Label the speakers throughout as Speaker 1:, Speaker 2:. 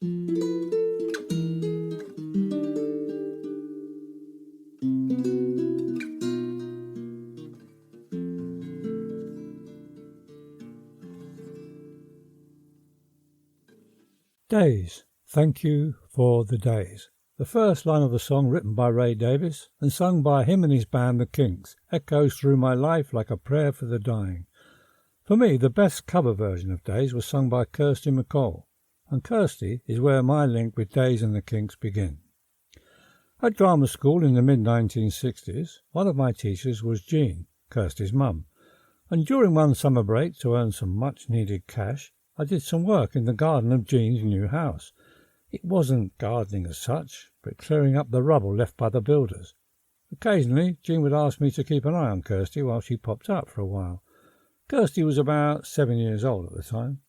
Speaker 1: Days. Thank you for the days. The first line of the song, written by Ray Davies and sung by him and his band The Kinks, echoes through my life like a prayer for the dying. For me, the best cover version of Days was sung by Kirsty MacColl, and Kirsty is where my link with Days and The Kinks begin. At drama school in the mid-1960s, one of my teachers was Jean, Kirsty's mum, and during one summer break, to earn some much-needed cash, I did some work in the garden of Jean's new house. It wasn't gardening as such, but clearing up the rubble left by the builders. Occasionally, Jean would ask me to keep an eye on Kirsty while she popped up for a while. Kirsty was about 7 years old at the time.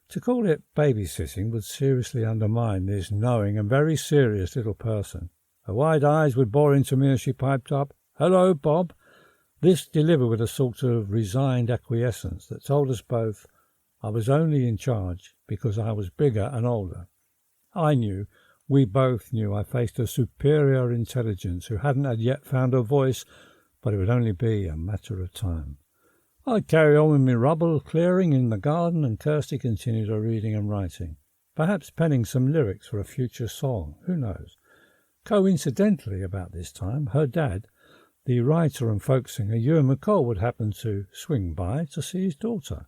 Speaker 1: To call it babysitting would seriously undermine this knowing and very serious little person. Her wide eyes would bore into me as she piped up, "Hello, Bob." This delivered with a sort of resigned acquiescence that told us both I was only in charge because I was bigger and older. I knew, we both knew, I faced a superior intelligence who hadn't as yet found her voice, but it would only be a matter of time. I'd carry on with my rubble clearing in the garden, and Kirsty continued her reading and writing, perhaps penning some lyrics for a future song, who knows. Coincidentally, about this time, her dad, the writer and folk singer Ewan MacColl, would happen to swing by to see his daughter.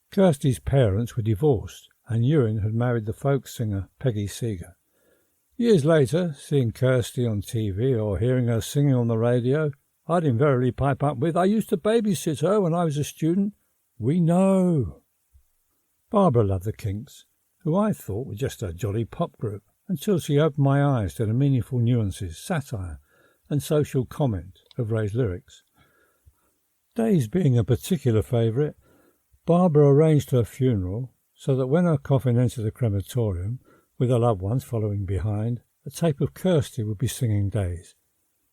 Speaker 1: Kirsty's parents were divorced, and Ewan had married the folk singer Peggy Seeger. Years later, seeing Kirsty on TV or hearing her singing on the radio, I'd invariably pipe up with, "I used to babysit her when I was a student." We know. Barbara loved the Kinks, who I thought were just a jolly pop group, until she opened my eyes to the meaningful nuances, satire, and social comment of Ray's lyrics. Days being a particular favourite, Barbara arranged her funeral so that when her coffin entered the crematorium, with her loved ones following behind, a tape of Kirsty would be singing Days.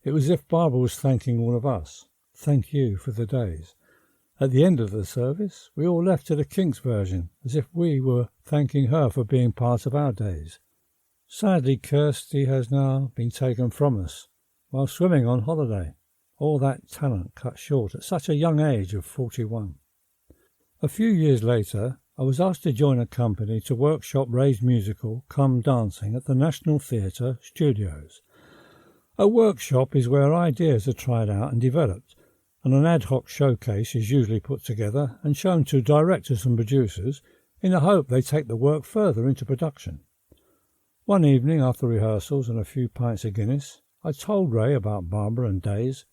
Speaker 1: It was as if Barbara was thanking all of us. Thank you for the days. At the end of the service, we all left to the Kinks version, as if we were thanking her for being part of our days. Sadly, Kirsty has now been taken from us while swimming on holiday. All that talent cut short at such a young age of 41. A few years later, I was asked to join a company to workshop Ray's musical Come Dancing at the National Theatre Studios. A workshop is where ideas are tried out and developed, and an ad hoc showcase is usually put together and shown to directors and producers in the hope they take the work further into production. One evening, after rehearsals and a few pints of Guinness, I told Ray about Barbara and Days.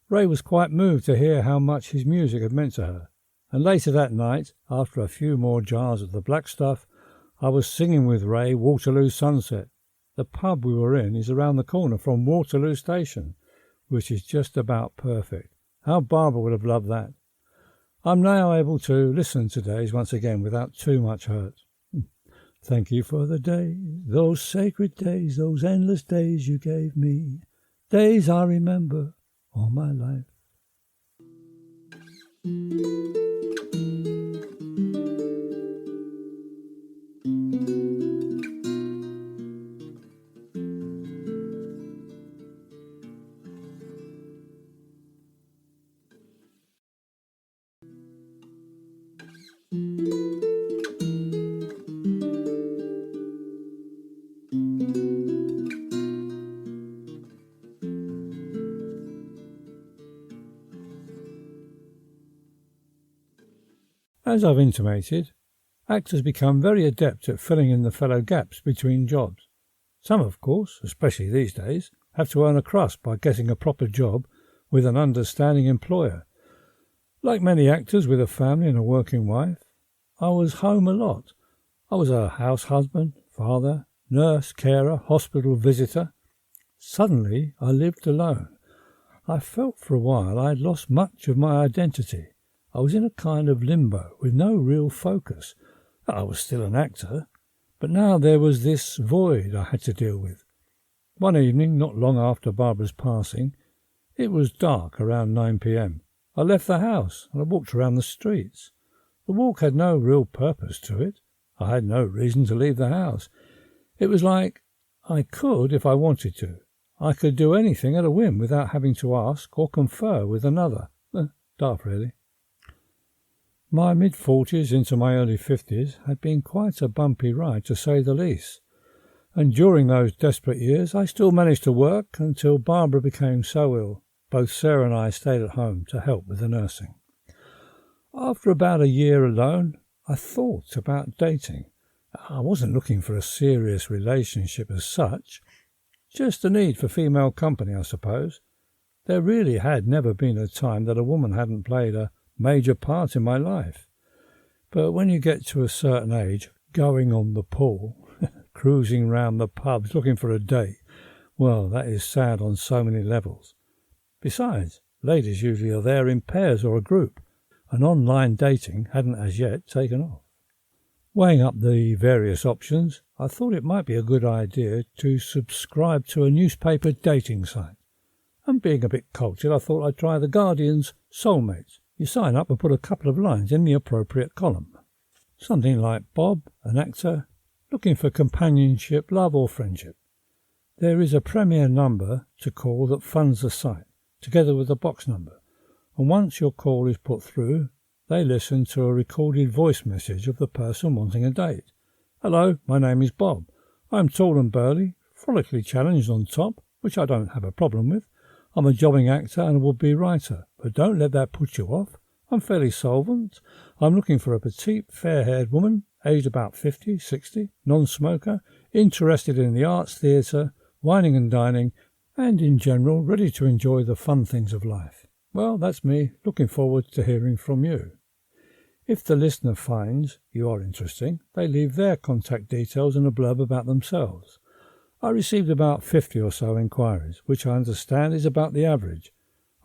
Speaker 1: Ray was quite moved to hear how much his music had meant to her. And later that night, after a few more jars of the black stuff, I was singing with Ray Waterloo Sunset. The pub we were in is around the corner from Waterloo Station, which is just about perfect. How Barbara would have loved that. I'm now able to listen to Days once again without too much hurt. Thank you for the days, those sacred days, those endless days you gave me. Days I remember all my life. As I've intimated, actors become very adept at filling in the fellow gaps between jobs. Some, of course, especially these days, have to earn a crust by getting a proper job with an understanding employer. Like many actors with a family and a working wife, I was home a lot. I was a house husband, father, nurse, carer, hospital visitor. Suddenly, I lived alone. I felt for a while I had lost much of my identity. I was in a kind of limbo with no real focus. I was still an actor, but now there was this void I had to deal with. One evening, not long after Barbara's passing, it was dark around 9 p.m. I left the house and I walked around the streets. The walk had no real purpose to it. I had no reason to leave the house. It was like I could if I wanted to. I could do anything at a whim without having to ask or confer with another. Daft, really. My mid-40s into my early 50s had been quite a bumpy ride, to say the least. And during those desperate years, I still managed to work until Barbara became so ill. Both Sarah and I stayed at home to help with the nursing. After about a year alone, I thought about dating. I wasn't looking for a serious relationship as such, just a need for female company, I suppose. There really had never been a time that a woman hadn't played a major part in my life. But when you get to a certain age, going on the pool, cruising round the pubs looking for a date, well, that is sad on so many levels. Besides, ladies usually are there in pairs or a group, and online dating hadn't as yet taken off. Weighing up the various options, I thought it might be a good idea to subscribe to a newspaper dating site. And being a bit cultured, I thought I'd try The Guardian's Soulmates. You sign up and put a couple of lines in the appropriate column. Something like Bob, an actor, looking for companionship, love or friendship. There is a premier number to call that funds the site, together with a box number. And once your call is put through, they listen to a recorded voice message of the person wanting a date. Hello, my name is Bob. I'm tall and burly, frolically challenged on top, which I don't have a problem with. I'm a jobbing actor and a would-be writer, but don't let that put you off. I'm fairly solvent. I'm looking for a petite, fair-haired woman, aged about 50, 60, non-smoker, interested in the arts, theatre, wining and dining, and in general ready to enjoy the fun things of life. Well, that's me, looking forward to hearing from you. If the listener finds you are interesting, they leave their contact details and a blurb about themselves. I received about 50 or so inquiries, which I understand is about the average.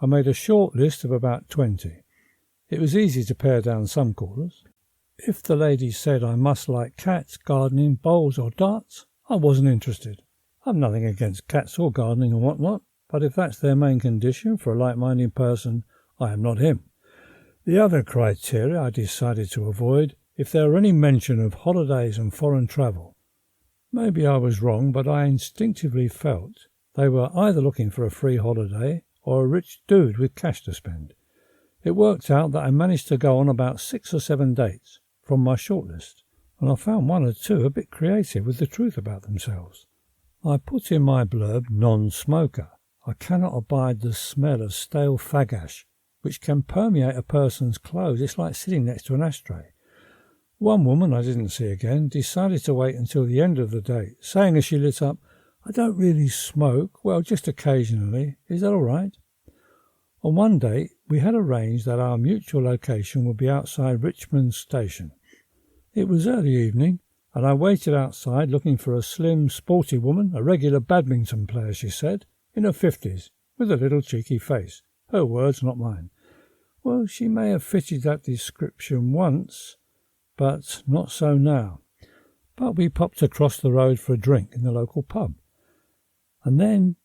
Speaker 1: I made a short list of about 20. It was easy to pare down some callers. If the lady said I must like cats, gardening, bowls or darts, I wasn't interested. I've nothing against cats or gardening and what not, but if that's their main condition for a like-minded person, I am not him. The other criteria I decided to avoid if there were any mention of holidays and foreign travel. Maybe I was wrong, but I instinctively felt they were either looking for a free holiday or a rich dude with cash to spend. It worked out that I managed to go on about 6 or 7 dates from my shortlist, and I found 1 or 2 a bit creative with the truth about themselves. I put in my blurb, non-smoker. I cannot abide the smell of stale fag ash, which can permeate a person's clothes. It's like sitting next to an ashtray. One woman I didn't see again decided to wait until the end of the date, saying as she lit up, I don't really smoke, well, just occasionally. Is that all right? On one date, we had arranged that our mutual location would be outside Richmond Station. It was early evening, and I waited outside looking for a slim, sporty woman, a regular badminton player, she said, in her 50s, with a little cheeky face. Her words, not mine. Well, she may have fitted that description once, but not so now. But we popped across the road for a drink in the local pub. And then,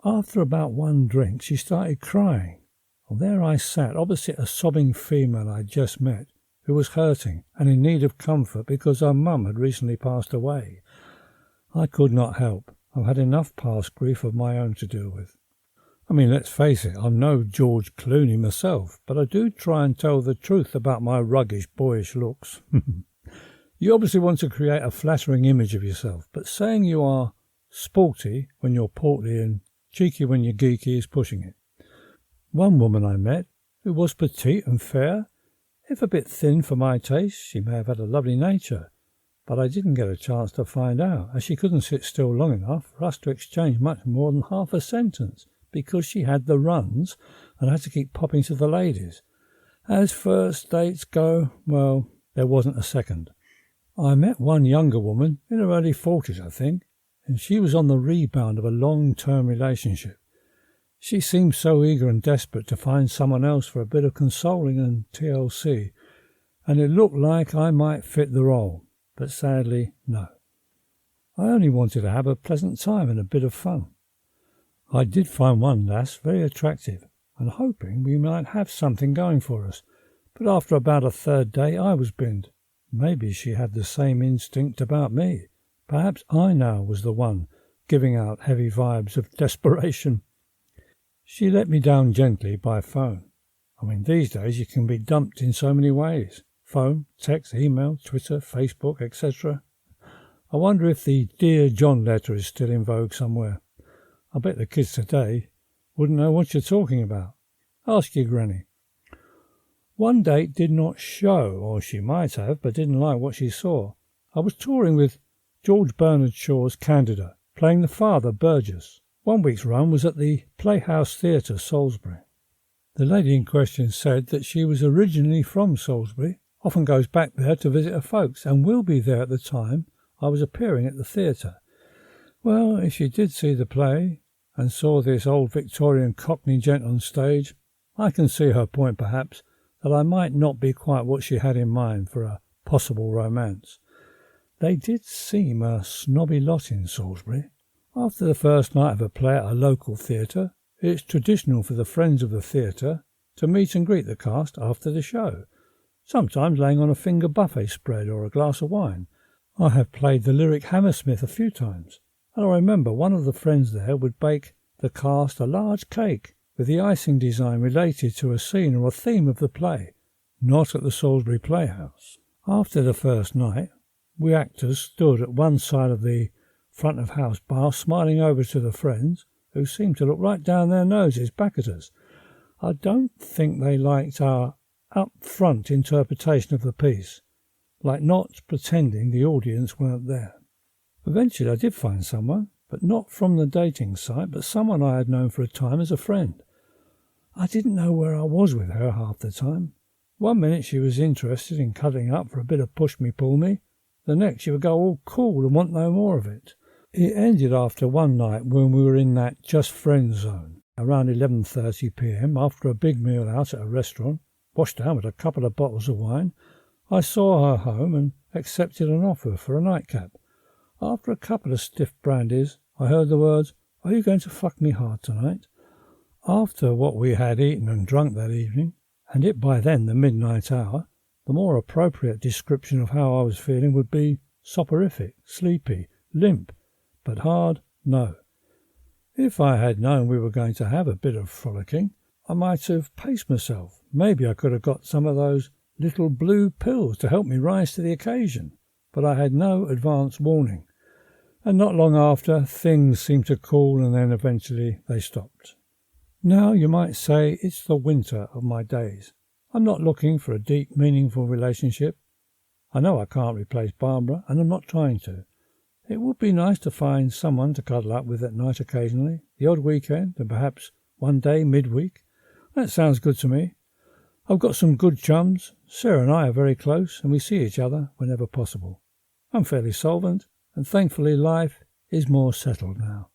Speaker 1: after about 1 drink, she started crying. Well, there I sat, opposite a sobbing female I'd just met, who was hurting and in need of comfort because her mum had recently passed away. I could not help. I've had enough past grief of my own to deal with. I mean, let's face it, I'm no George Clooney myself, but I do try and tell the truth about my ruggish, boyish looks. You obviously want to create a flattering image of yourself, but saying you are sporty when you're portly and cheeky when you're geeky is pushing it. One woman I met, who was petite and fair, if a bit thin for my taste, she may have had a lovely nature, but I didn't get a chance to find out, as she couldn't sit still long enough for us to exchange much more than half a sentence, because she had the runs and had to keep popping to the ladies. As first dates go, well, there wasn't a second. I met one younger woman, in her early 40s, I think, and she was on the rebound of a long-term relationship. She seemed so eager and desperate to find someone else for a bit of consoling and TLC, and it looked like I might fit the role, but sadly, no. I only wanted to have a pleasant time and a bit of fun. I did find one lass very attractive, and hoping we might have something going for us, but after about a 3rd day I was binned. Maybe she had the same instinct about me. Perhaps I now was the one giving out heavy vibes of desperation. She let me down gently by phone. I mean, these days you can be dumped in so many ways. Phone, text, email, Twitter, Facebook, etc. I wonder if the Dear John letter is still in vogue somewhere. I bet the kids today wouldn't know what you're talking about. Ask your granny. One date did not show, or she might have, but didn't like what she saw. I was touring with George Bernard Shaw's Candida, playing the father, Burgess. 1 week's run was at the Playhouse Theatre, Salisbury. The lady in question said that she was originally from Salisbury, often goes back there to visit her folks, and will be there at the time I was appearing at the theatre. Well, if she did see the play and saw this old Victorian Cockney gent on stage, I can see her point perhaps, that I might not be quite what she had in mind for a possible romance. They did seem a snobby lot in Salisbury. After the first night of a play at a local theatre, it's traditional for the friends of the theatre to meet and greet the cast after the show, sometimes laying on a finger buffet spread or a glass of wine. I have played the lyric Hammersmith a few times, and I remember one of the friends there would bake the cast a large cake with the icing design related to a scene or a theme of the play, not at the Salisbury Playhouse. After the first night, we actors stood at one side of the front of house bar smiling over to the friends, who seemed to look right down their noses back at us. I don't think they liked our up-front interpretation of the piece, like not pretending the audience weren't there. Eventually I did find someone, but not from the dating site, but someone I had known for a time as a friend. I didn't know where I was with her half the time. 1 minute she was interested in cuddling up for a bit of push-me-pull-me. The next she would go all cool and want no more of it. It ended after one night when we were in that just friends zone, around 11:30 p.m, after a big meal out at a restaurant, washed down with a couple of bottles of wine. I saw her home and accepted an offer for a nightcap. After a couple of stiff brandies, I heard the words, "Are you going to fuck me hard tonight?" After what we had eaten and drunk that evening, and it by then the midnight hour, the more appropriate description of how I was feeling would be soporific, sleepy, limp, but hard, no. If I had known we were going to have a bit of frolicking, I might have paced myself. Maybe I could have got some of those little blue pills to help me rise to the occasion, but I had no advance warning. And not long after, things seemed to cool, and then eventually they stopped. Now you might say it's the winter of my days. I'm not looking for a deep, meaningful relationship. I know I can't replace Barbara, and I'm not trying to. It would be nice to find someone to cuddle up with at night occasionally, the odd weekend, and perhaps one day midweek. That sounds good to me. I've got some good chums. Sarah and I are very close, and we see each other whenever possible. I'm fairly solvent, and thankfully life is more settled now.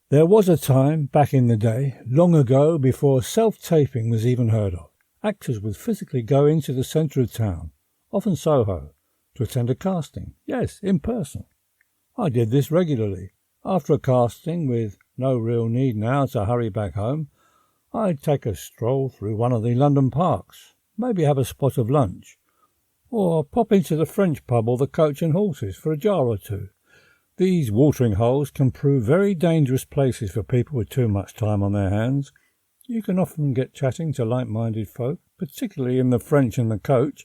Speaker 1: There was a time, back in the day, long ago, before self-taping was even heard of. Actors would physically go into the centre of town, often Soho, to attend a casting. Yes, in person. I did this regularly. After a casting, with no real need now to hurry back home, I'd take a stroll through one of the London parks, maybe have a spot of lunch, or pop into the French pub or the Coach and Horses for a jar or two. These watering holes can prove very dangerous places for people with too much time on their hands. You can often get chatting to like-minded folk, particularly in the French and the Coach,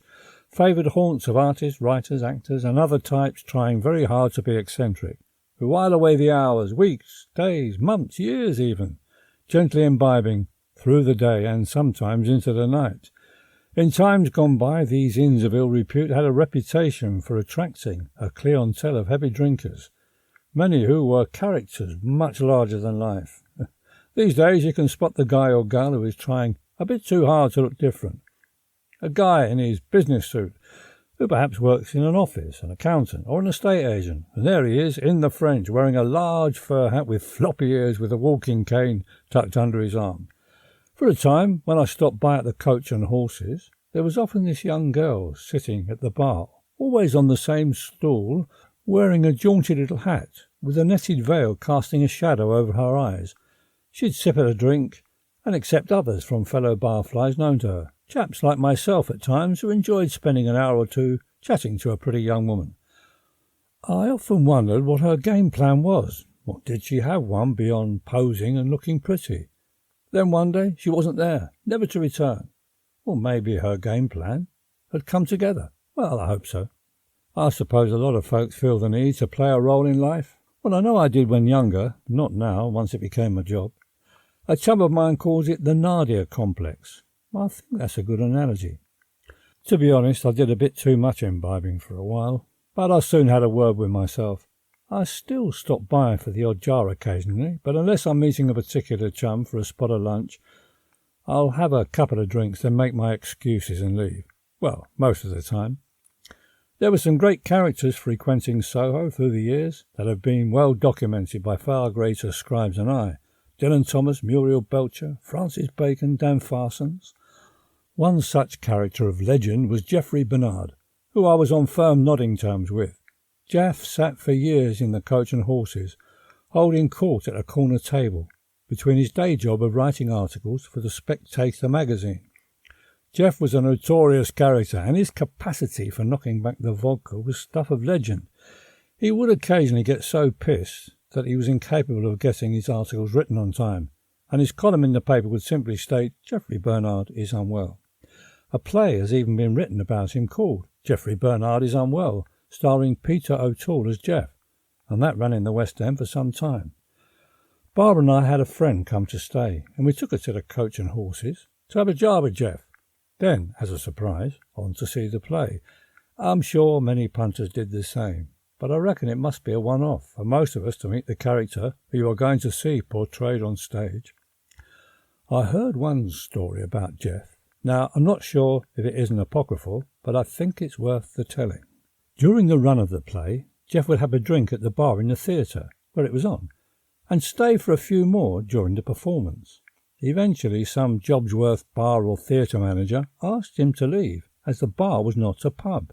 Speaker 1: favoured haunts of artists, writers, actors, and other types trying very hard to be eccentric, who while away the hours, weeks, days, months, years even, gently imbibing through the day and sometimes into the night. In times gone by, these inns of ill repute had a reputation for attracting a clientele of heavy drinkers, many who were characters much larger than life. These days you can spot the guy or girl who is trying a bit too hard to look different. a guy in his business suit, who perhaps works in an office, an accountant, or an estate agent, and there he is, in the French, wearing a large fur hat with floppy ears with a walking cane tucked under his arm. For a time, when I stopped by at the Coach and Horses, there was often this young girl sitting at the bar, always on the same stool, wearing a jaunty little hat, with a netted veil casting a shadow over her eyes. She'd sip at a drink, and accept others from fellow barflies known to her, chaps like myself at times who enjoyed spending an hour or two chatting to a pretty young woman. I often wondered what her game plan was. What did she have one beyond posing and looking pretty? Then one day she wasn't there, never to return. Or maybe her game plan had come together. Well, I hope so. I suppose a lot of folks feel the need to play a role in life. Well, I know I did when younger, not now, once it became a job. A chum of mine calls it the Nadia complex. I think that's a good analogy. To be honest, I did a bit too much imbibing for a while, but I soon had a word with myself. I still stop by for the odd jar occasionally, but unless I'm meeting a particular chum for a spot of lunch, I'll have a couple of drinks, then make my excuses and leave. Well, most of the time. There were some great characters frequenting Soho through the years that have been well documented by far greater scribes than I. Dylan Thomas, Muriel Belcher, Francis Bacon, Dan Farsons. One such character of legend was Geoffrey Bernard, who I was on firm nodding terms with. Jeff sat for years in the Coach and Horses, holding court at a corner table, between his day job of writing articles for the Spectator magazine. Jeff was a notorious character, and his capacity for knocking back the vodka was stuff of legend. He would occasionally get so pissed that he was incapable of getting his articles written on time, and his column in the paper would simply state, "Geoffrey Bernard is unwell." A play has even been written about him called "Geoffrey Bernard is Unwell," starring Peter O'Toole as Jeff, and that ran in the West End for some time. Barbara and I had a friend come to stay, and we took her to the Coach and Horses to have a jar with Jeff. Then, as a surprise, on to see the play. I'm sure many punters did the same, but I reckon it must be a one-off for most of us to meet the character who you are going to see portrayed on stage. I heard one story about Jeff. Now, I'm not sure if it isn't apocryphal, but I think it's worth the telling. During the run of the play, Jeff would have a drink at the bar in the theatre, where it was on, and stay for a few more during the performance. Eventually, some Jobsworth bar or theatre manager asked him to leave, as the bar was not a pub.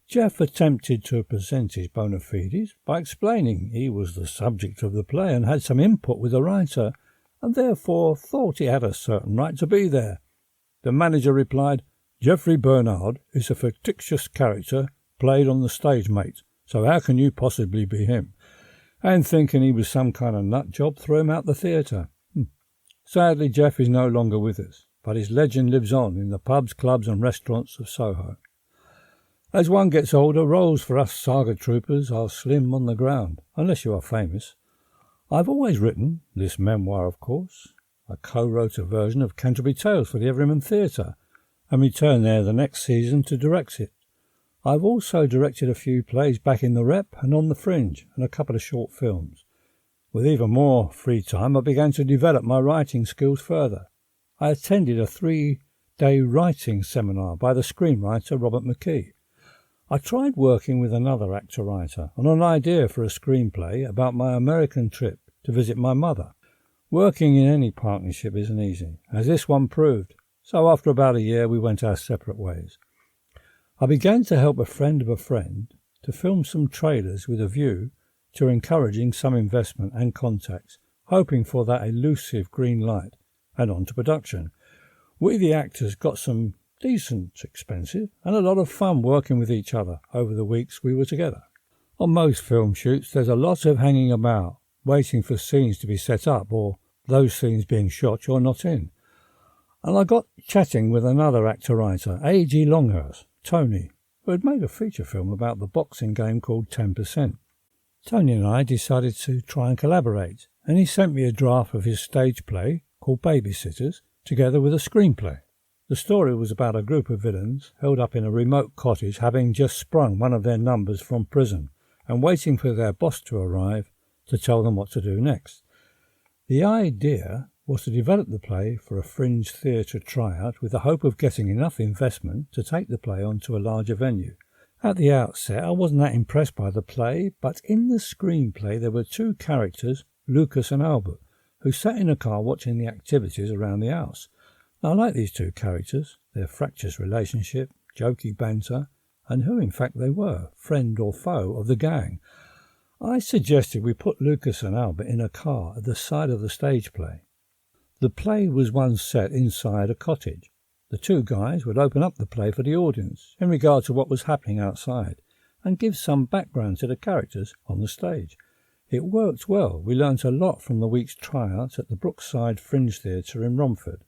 Speaker 1: Jeff attempted to present his bona fides by explaining he was the subject of the play and had some input with the writer, and therefore thought he had a certain right to be there. The manager replied, "Geoffrey Bernard is a fictitious character played on the stage, mate, so how can you possibly be him?" And thinking he was some kind of nut job, threw him out the theatre. Sadly, Jeff is no longer with us, but his legend lives on in the pubs, clubs and restaurants of Soho. As one gets older, roles for us saga troopers are slim on the ground, unless you are famous. I've always written, this memoir of course. I co-wrote a version of Canterbury Tales for the Everyman Theatre, and returned there the next season to direct it. I've also directed a few plays back in the Rep and on the Fringe, and a couple of short films. With even more free time, I began to develop my writing skills further. I attended a 3-day writing seminar by the screenwriter Robert McKee. I tried working with another actor-writer on an idea for a screenplay about my American trip to visit my mother. Working in any partnership isn't easy, as this one proved, so after about a year we went our separate ways. I began to help a friend of a friend to film some trailers with a view to encouraging some investment and contacts, hoping for that elusive green light, and on to production. We the actors got some decent expensive and a lot of fun working with each other over the weeks we were together. On most film shoots there's a lot of hanging about, waiting for scenes to be set up or those scenes being shot you're not in. And I got chatting with another actor-writer, A.G. Longhurst, Tony, who had made a feature film about the boxing game called 10%. Tony and I decided to try and collaborate, and he sent me a draft of his stage play called Babysitters, together with a screenplay. The story was about a group of villains held up in a remote cottage having just sprung one of their numbers from prison and waiting for their boss to arrive to tell them what to do next. The idea was to develop the play for a fringe theatre tryout with the hope of getting enough investment to take the play onto a larger venue. At the outset, I wasn't that impressed by the play, but in the screenplay there were two characters, Lucas and Albert, who sat in a car watching the activities around the house. Now, I like these two characters, their fractious relationship, jokey banter, and who in fact they were, friend or foe of the gang. I suggested we put Lucas and Albert in a car at the side of the stage play. The play was one set inside a cottage. The two guys would open up the play for the audience in regard to what was happening outside and give some background to the characters on the stage. It worked well. We learnt a lot from the week's tryouts at the Brookside Fringe Theatre in Romford.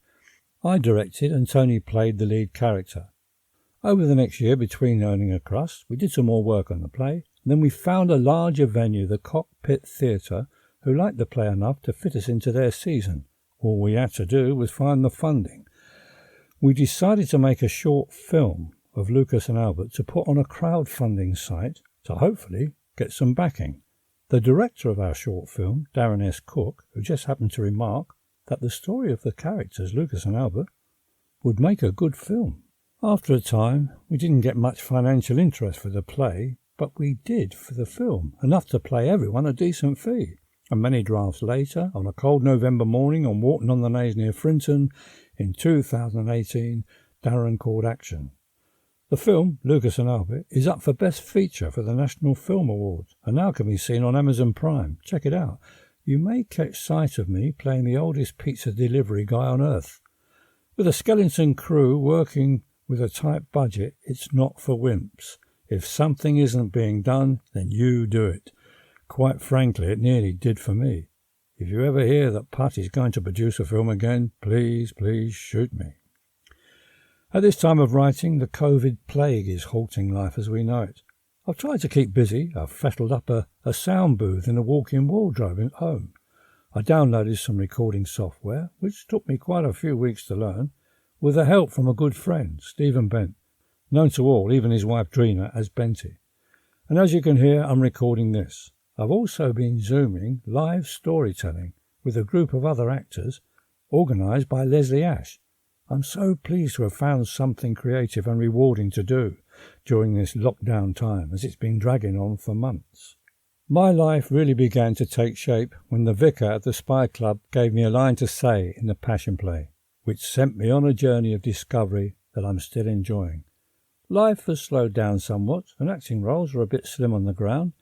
Speaker 1: I directed and Tony played the lead character. Over the next year, between earning a crust, we did some more work on the play, and then we found a larger venue, the Cockpit Theatre, who liked the play enough to fit us into their season. All we had to do was find the funding. We decided to make a short film of Lucas and Albert to put on a crowdfunding site to hopefully get some backing. The director of our short film, Darren S. Cook, who just happened to remark that the story of the characters, Lucas and Albert, would make a good film. After a time, we didn't get much financial interest for the play, but we did for the film, enough to pay everyone a decent fee. And many drafts later, on a cold November morning on Wharton-on-the-Naze near Frinton, in 2018, Darren called action. The film, Lucas and Albert, is up for Best Feature for the National Film Awards and now can be seen on Amazon Prime. Check it out. You may catch sight of me playing the oldest pizza delivery guy on earth. With a skeleton crew working with a tight budget, it's not for wimps. If something isn't being done, then you do it. Quite frankly, it nearly did for me. If you ever hear that Putt is going to produce a film again, please shoot me. At this time of writing, the COVID plague is halting life as we know it. I've tried to keep busy. I've fettled up a sound booth in a walk-in wardrobe at home. I downloaded some recording software, which took me quite a few weeks to learn, with the help from a good friend, Stephen Bent, known to all, even his wife Drina, as Benty. And as you can hear, I'm recording this. I've also been Zooming live storytelling with a group of other actors, organised by Leslie Ash. I'm so pleased to have found something creative and rewarding to do during this lockdown time, as it's been dragging on for months. My life really began to take shape when the vicar at the Spy Club gave me a line to say in the Passion Play, which sent me on a journey of discovery that I'm still enjoying. Life has slowed down somewhat, and acting roles are a bit slim on the ground,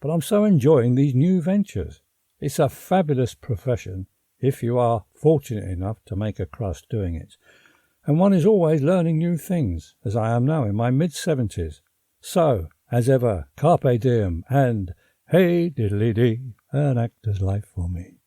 Speaker 1: but I'm so enjoying these new ventures. It's a fabulous profession if you are fortunate enough to make a crust doing it. And one is always learning new things, as I am now in my mid-70s. So, as ever, carpe diem and hey diddly-dee, an actor's life for me.